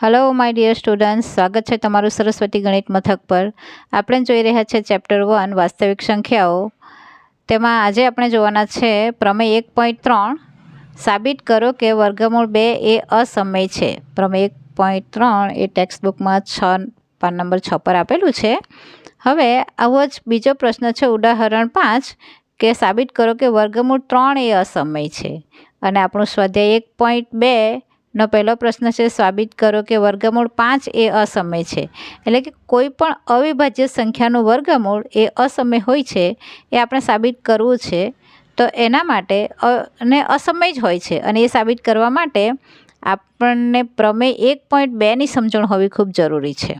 Hello my dear students, स्वागत है तमारू सरस्वती गणित मथक पर। આપણે જોઈ રહ્યા છે ચેપ્ટર 1 વાસ્તવિક સંખ્યાઓ। તેમાં આજે આપણે જોવાના છે પ્રમેય 1.3 સાબિત કરો કે વર્ગમૂળ 2 એ અસમય છે। પ્રમેય 1.3 એ ટેક્સ્ટ બુકમાં 6 નંબર 6 પર આપેલું છે। હવે આવો જ બીજો પ્રશ્ન છે ઉદાહરણ 5 કે સાબિત કરો કે વર્ગમૂળ 3 એ અસમય છે। અને આપણું સ્વાધ્યાય 1.2 નો પહેલો પ્રશ્ન છે સાબિત કરો કે વર્ગમૂળ 5 એ અસમય છે। એટલે કે કોઈ પણ અવિભાજ્ય સંખ્યાનું વર્ગમૂળ એ અસમય હોય છે એ આપણે સાબિત કરવું છે। તો એના માટે અને અસમય જ હોય છે અને એ સાબિત કરવા માટે આપણને પ્રમેય 1.2ની સમજણ હોવી ખૂબ જરૂરી છે।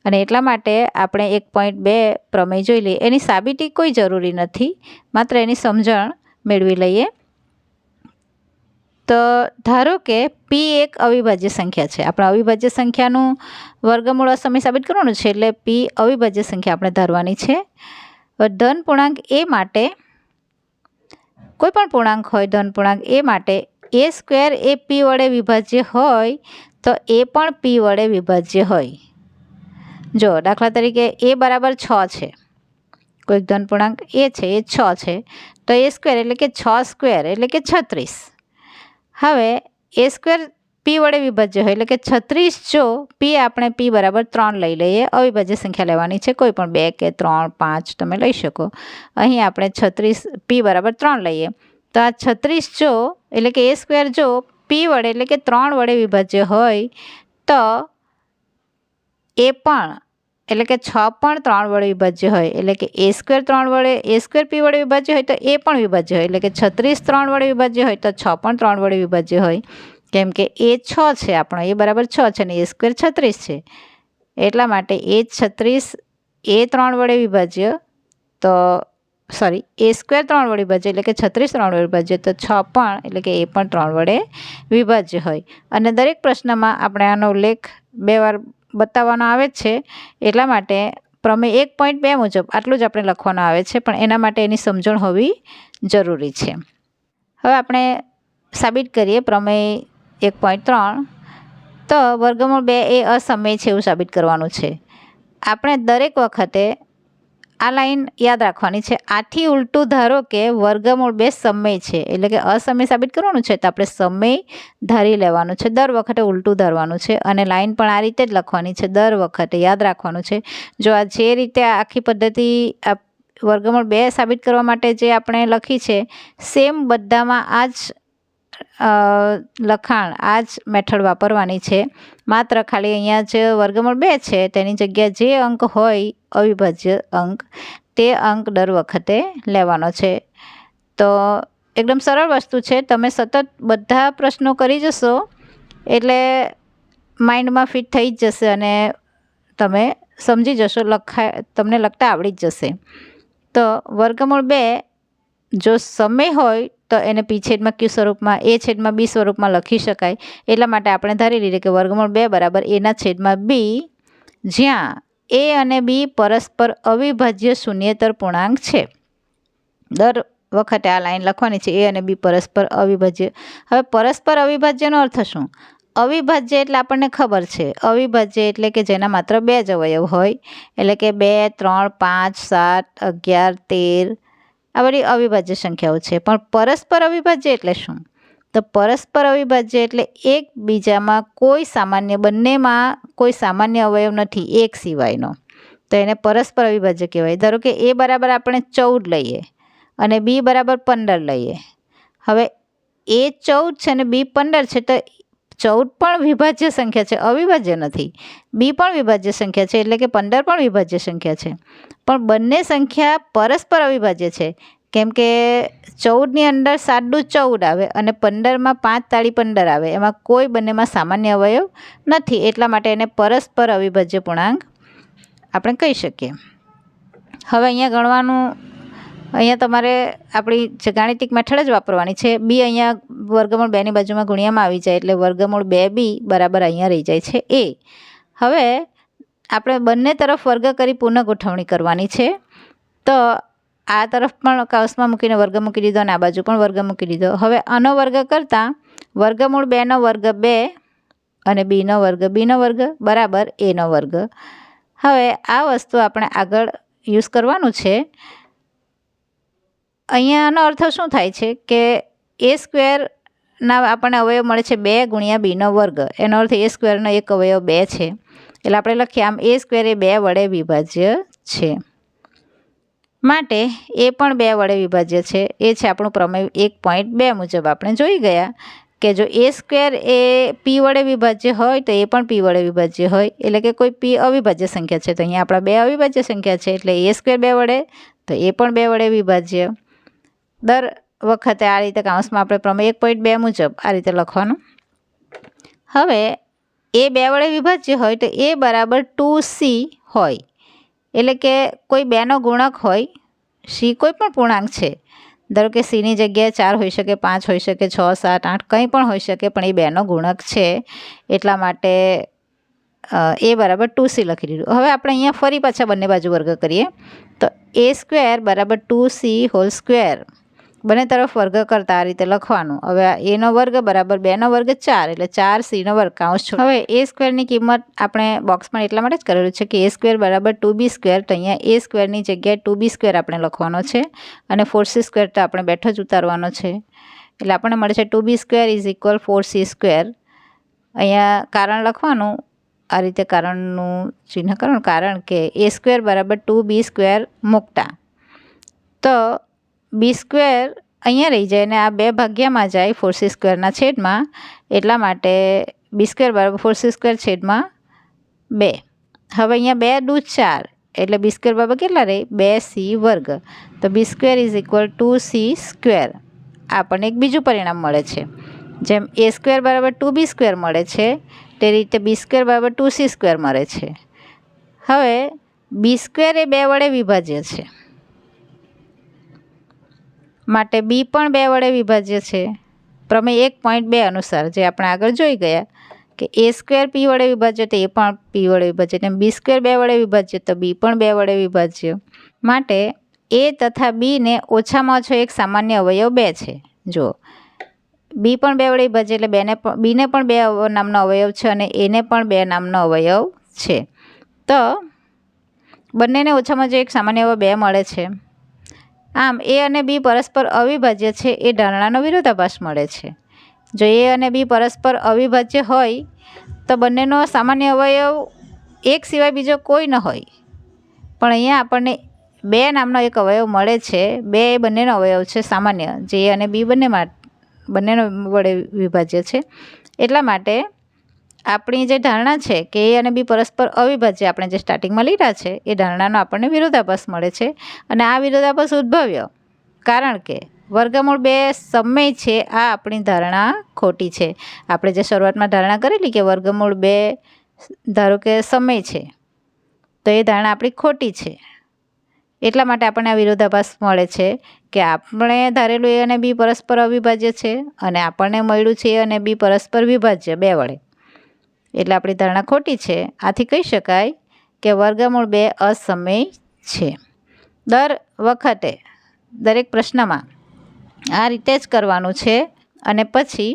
અને એટલા માટે આપણે 1.2 પ્રમેય જોઈ લઈએ। એની સાબિતી કોઈ જરૂરી નથી, માત્ર એની સમજણ મેળવી લઈએ। તો ધારો કે P એક અવિભાજ્ય સંખ્યા છે। આપણે અવિભાજ્ય સંખ્યાનું વર્ગમૂળ અસમય સાબિત કરવાનું છે, એટલે P અવિભાજ્ય સંખ્યા આપણે ધારવાની છે। ધન પૂર્ણાંક એ માટે કોઈ પણ પૂર્ણાંક હોય, ધન પૂર્ણાંક એ માટે a સ્ક્વેર એ P વડે વિભાજ્ય હોય તો એ પણ P વડે વિભાજ્ય હોય। જો દાખલા તરીકે a બરાબર 6 છે, કોઈક ધન પૂર્ણાંક એ છે, એ 6 છે, તો a સ્ક્વેર એટલે કે 6 સ્ક્વેર એટલે કે 36। હવે એ સ્ક્વેર પી વડે વિભાજ્ય હોય એટલે કે 36 જો પી આપણે પી બરાબર 3 લઈ લઈએ। અવિભાજ્ય સંખ્યા લેવાની છે, કોઈ પણ 2 કે 3 5 તમે લઈ શકો। અહીં આપણે 36 પી બરાબર 3 લઈએ તો આ 36 જો એટલે કે એ સ્ક્વેર જો પી વડે એટલે કે 3 વડે વિભાજ્ય હોય તો એ પણ એટલે કે 6 પણ 3 વડે વિભાજ્ય હોય, એટલે કે એ સ્ક્વેર 3 વડે એ સ્ક્વેર પી વડે વિભાજ્ય હોય તો એ પણ વિભાજ્ય હોય, એટલે કે 36 3 વડે વિભાજ્ય હોય તો 6 પણ 3 વડે વિભાજ્ય હોય। કેમ કે એ 6 છે, આપણો એ બરાબર 6 છે અને એ સ્ક્વેર 36 છે, એટલા માટે એ 36 એ 3 વડે વિભાજ્ય તો સોરી એ સ્ક્વેર 3 વડે વિભાજ્ય એટલે કે 36 3 વડે વિભાજ્ય તો 6 પણ એટલે કે એ પણ 3 વડે વિભાજ્ય હોય। અને દરેક પ્રશ્નમાં આપણે આનો ઉલ્લેખ 2 વાર બતાવવાનો આવે છે, એટલા માટે પ્રમેય 1.2 મુજબ આટલું જ આપણે લખવાનું આવે છે, પણ એના માટે એની સમજણ હોવી જરૂરી છે। હવે આપણે સાબિત કરીએ પ્રમેય 1.3 તો વર્ગમૂળ 2 એ અસમય છે એવું સાબિત કરવાનું છે। આપણે દરેક વખતે આ લાઈન યાદ રાખવાની છે। આથી ઉલટું ધારો કે વર્ગમૂળ 2 સમય છે, એટલે કે અસમય સાબિત કરવાનું છે તો આપણે સમય ધારી લેવાનું છે। દર વખતે ઉલટું ધારવાનું છે અને લાઈન પણ આ રીતે જ લખવાની છે, દર વખતે યાદ રાખવાનું છે। જો આ જે રીતે આખી પદ્ધતિ વર્ગમૂળ 2 સાબિત કરવા માટે જે આપણે લખી છે સેમ બધામાં આ જ લખાણ આ જ મેથડ વાપરવાની છે, માત્ર ખાલી અહીંયા જે વર્ગમૂળ 2 છે તેની જગ્યાએ જે અંક હોય અવિભાજ્ય અંક તે અંક દર વખતે લેવાનો છે। તો એકદમ સરળ વસ્તુ છે, તમે સતત બધા પ્રશ્નો કરી જશો એટલે માઇન્ડમાં ફિટ થઈ જ જશે અને તમે સમજી જશો, તમને લખતા આવડી જ જશે। તો વર્ગમૂળ 2 જો સમય હોય તો એને પી છેદમાં ક્યુ સ્વરૂપમાં એ છેદમાં બી સ્વરૂપમાં લખી શકાય। એટલા માટે આપણે ધારી લઈએ કે વર્ગમૂળ 2 બરાબર એના છેદમાં બી, જ્યાં એ અને બી પરસ્પર અવિભાજ્ય શૂન્યેતર પૂર્ણાંક છે। દર વખતે આ લાઈન લખવાની છે, એ અને બી પરસ્પર અવિભાજ્ય। હવે પરસ્પર અવિભાજ્યનો અર્થ શું? અવિભાજ્ય એટલે આપણને ખબર છે, અવિભાજ્ય એટલે કે જેના માત્ર 2 જ અવયવ હોય, એટલે કે 2 3 5 7 11 13 આ બધી અવિભાજ્ય સંખ્યાઓ છે। પણ પરસ્પર અવિભાજ્ય એટલે શું? તો પરસ્પર અવિભાજ્ય એટલે એકબીજામાં કોઈ સામાન્ય, બંનેમાં કોઈ સામાન્ય અવયવ નથી એક સિવાયનો, તો એને પરસ્પર અવિભાજ્ય કહેવાય। ધારો કે એ બરાબર આપણે 14 લઈએ અને બી બરાબર 15 લઈએ। હવે એ 14 છે અને બી 15 છે તો 14 પણ વિભાજ્ય સંખ્યા છે, અવિભાજ્ય નથી। બી પણ વિભાજ્ય સંખ્યા છે એટલે કે 15 પણ વિભાજ્ય સંખ્યા છે, પણ બંને સંખ્યા પરસ્પર અવિભાજ્ય છે। કેમ કે 14ની અંદર 7 દુ 14 આવે અને 15માં 5 તાળી 15 આવે, એમાં કોઈ બંનેમાં સામાન્ય અવયવ નથી, એટલા માટે એને પરસ્પર અવિભાજ્ય પૂર્ણાંક આપણે કહી શકીએ। હવે અહીંયા ગણવાનું, અહીંયા તમારે આપણી જે ગાણિતિક મેથડ જ વાપરવાની છે। બી અહીંયા વર્ગમૂળ 2ની બાજુમાં ગુણ્યામાં આવી જાય એટલે વર્ગમૂળ 2b બરાબર અહીંયા રહી જાય છે એ। હવે આપણે બંને તરફ વર્ગ કરી પુનઃ ગોઠવણી કરવાની છે, તો આ તરફ પણ કૌંસમાં મૂકીને વર્ગ મૂકી દીધો અને આ બાજુ પણ વર્ગ મૂકી દીધો। હવે આનો વર્ગ કરતાં વર્ગમૂળ 2નો વર્ગ 2 અને બીનો વર્ગ બરાબર એનો વર્ગ. હવે આ વસ્તુ આપણે આગળ યુઝ કરવાનું છે. અહીંયાનો અર્થ શું થાય છે કે એ સ્ક્વેરના આપણને અવયવ મળે છે 2 ગુણ્યા બીનો વર્ગ. એનો અર્થ એ સ્ક્વેરનો એક અવયવ 2 છે. એટલે આપણે લખીએ આમ એ સ્ક્વેર એ 2 વડે વિભાજ્ય છે. માટે એ પણ 2 વડે વિભાજ્ય છે. એ છે આપણું પ્રમેય 1.2 મુજબ આપણે જોઈ ગયા કે જો એ સ્ક્વેર એ પી વડે વિભાજ્ય હોય તો એ પણ પી વડે વિભાજ્ય હોય. એટલે કે કોઈ પી અવિભાજ્ય સંખ્યા છે તો અહીંયા આપણા 2 અવિભાજ્ય સંખ્યા છે એટલે એ સ્ક્વેર 2 વડે તો એ પણ 2 વડે વિભાજ્ય. દર વખતે આ રીતે કાઉન્સમાં આપણે પ્રમેય 1.2 મુજબ આ રીતે લખવાનું. હવે એ 2 વડે વિભાજ્ય હોય તો એ બરાબર 2c હોય. એટલે કે કોઈ 2નો ગુણક હોય. સી કોઈ પણ પૂર્ણાંક છે. ધારો કે સીની જગ્યાએ 4 હોઈ શકે, 5 હોઈ શકે, 6, 7, 8 કંઈ પણ હોઈ શકે, પણ એ 2નો ગુણક છે એટલા માટે એ બરાબર 2c લખી દીધું. હવે આપણે અહીંયા ફરી પાછા બંને બાજુ વર્ગ કરીએ તો એ સ્ક્વેર બરાબર 2c હોલ સ્ક્વેર બંને તરફ વર્ગ કરતા આ રીતે લખવાનું. હવે એનો વર્ગ બરાબર 2નો વર્ગ 4 એટલે 4cનો વર્ગ કાઉન્સ છો. હવે એ સ્ક્વેરની કિંમત આપણે બોક્સમાં એટલા માટે જ કરેલું છે કે એ સ્ક્વેર બરાબર 2b સ્ક્વેર. તો અહીંયા એ સ્ક્વેરની જગ્યાએ 2b સ્ક્વેર આપણે લખવાનો છે અને 4c સ્ક્વેર તો આપણે બેઠો જ ઉતારવાનો છે. એટલે આપણને મળે છે 2b square is equal 4c square. અહીંયા કારણ લખવાનું આ રીતે કારણનું ચિહ્ન કરવાનું કારણ કે એ સ્ક્વેર બરાબર 2b સ્ક્વેર મૂકતા તો બી સ્ક્વેર અહીંયા રહી જાય અને આ 2 ભાગ્યામાં જાય 4c સ્ક્વેરના છેદમાં. એટલા માટે બી સ્ક્વેર બરાબર 4c સ્ક્વેર છેદમાં 2. હવે અહીંયા 2 દૂ 4 એટલે બી સ્ક્વેર બરાબર કેટલા રહે 2c વર્ગ. તો b square is equal 2c square. આપણને એક બીજું પરિણામ મળે છે. જેમ એ સ્ક્વેર બરાબર 2b સ્ક્વેર મળે છે તે રીતે બી સ્ક્વેર બરાબર 2c સ્ક્વેર મળે છે. હવે બી સ્ક્વેર એ 2 વડે વિભાજ્ય છે માટે બી પણ 2 વડે વિભાજ્ય છે. પ્રમેય 1.2 અનુસાર જે આપણે આગળ જોઈ ગયા કે એ સ્ક્વેર પી વડે વિભાજ્ય તો એ પણ પી વડે વિભાજ્ય. તેમ બી સ્ક્વેર 2 વડે વિભાજ્ય તો બી પણ 2 વડે વિભાજ્ય. માટે એ તથા બીને ઓછામાં ઓછો એક સામાન્ય અવયવ 2 છે. જો બી પણ 2 વડે વિભાજ્ય એટલે બીને પણ 2 નામનો અવયવ છે અને એને પણ 2 નામનો અવયવ છે. તો બંનેને ઓછામાં ઓછો એક સામાન્ય અવયવ 2 મળે છે. આમ એ અને બી પરસ્પર અવિભાજ્ય છે એ ધારણાનો વિરોધાભાસ મળે છે. જો એ અને બી પરસ્પર અવિભાજ્ય હોય તો બંનેનો સામાન્ય અવયવ એક સિવાય બીજો કોઈ ન હોય. પણ અહીંયા આપણને 2 નામનો એક અવયવ મળે છે. 2 એ બંનેનો અવયવ છે સામાન્ય જે એ અને બી બંનેનો વડે વિભાજ્ય છે. એટલા માટે આપણી જે ધારણા છે કે એ અને બી પરસ્પર અવિભાજ્ય આપણે જે સ્ટાર્ટિંગમાં લીધા છે એ ધારણાનો આપણને વિરોધાભાસ મળે છે. અને આ વિરોધાભાસ ઉદ્ભવ્યો કારણ કે વર્ગમૂળ 2 સમય છે આ આપણી ધારણા ખોટી છે. આપણે જે શરૂઆતમાં ધારણા કરેલી કે વર્ગમૂળ 2 ધારો કે સમય છે તો એ ધારણા આપણી ખોટી છે. એટલા માટે આપણને આ વિરોધાભાસ મળે છે કે આપણે ધારેલું એ અને બી પરસ્પર અવિભાજ્ય છે અને આપણને મળ્યું છે એ અને બી પરસ્પર વિભાજ્ય 2 વડે. એટલે આપણી ધારણા ખોટી છે. આથી કહી શકાય કે વર્ગમૂળ 2 અસમય છે. દર વખતે દરેક પ્રશ્નમાં આ રીતે જ કરવાનું છે. અને પછી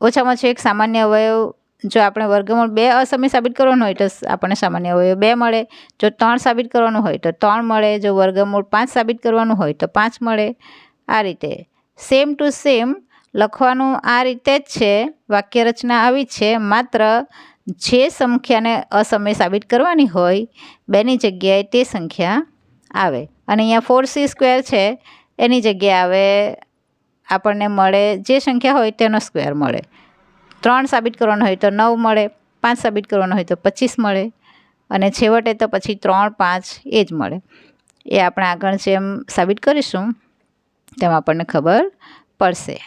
ઓછામાં ઓછો એક સામાન્ય અવયવ જો આપણે વર્ગમૂળ 2 અસમય સાબિત કરવાનું હોય તો આપણને સામાન્ય અવયવ 2 મળે. જો 3 સાબિત કરવાનું હોય તો 3 મળે. જો વર્ગમૂળ 5 સાબિત કરવાનું હોય તો 5 મળે. આ રીતે સેમ ટુ સેમ લખવાનું આ રીતે જ છે. વાક્ય રચના આવી છે. માત્ર જે સંખ્યાને અસમય સાબિત કરવાની હોય 2ની જગ્યાએ તે સંખ્યા આવે. અને અહીંયા 4c સ્ક્વેર છે એની જગ્યાએ આવે આપણને મળે જે સંખ્યા હોય તેનો સ્ક્વેર મળે. 3 સાબિત કરવાનો હોય તો 9 મળે. 5 સાબિત કરવાનો હોય તો 25 મળે. અને છેવટે તો પછી 3, 5 એ જ મળે. એ આપણે આગળ જેમ સાબિત કરીશું તેમ આપણને ખબર પડશે.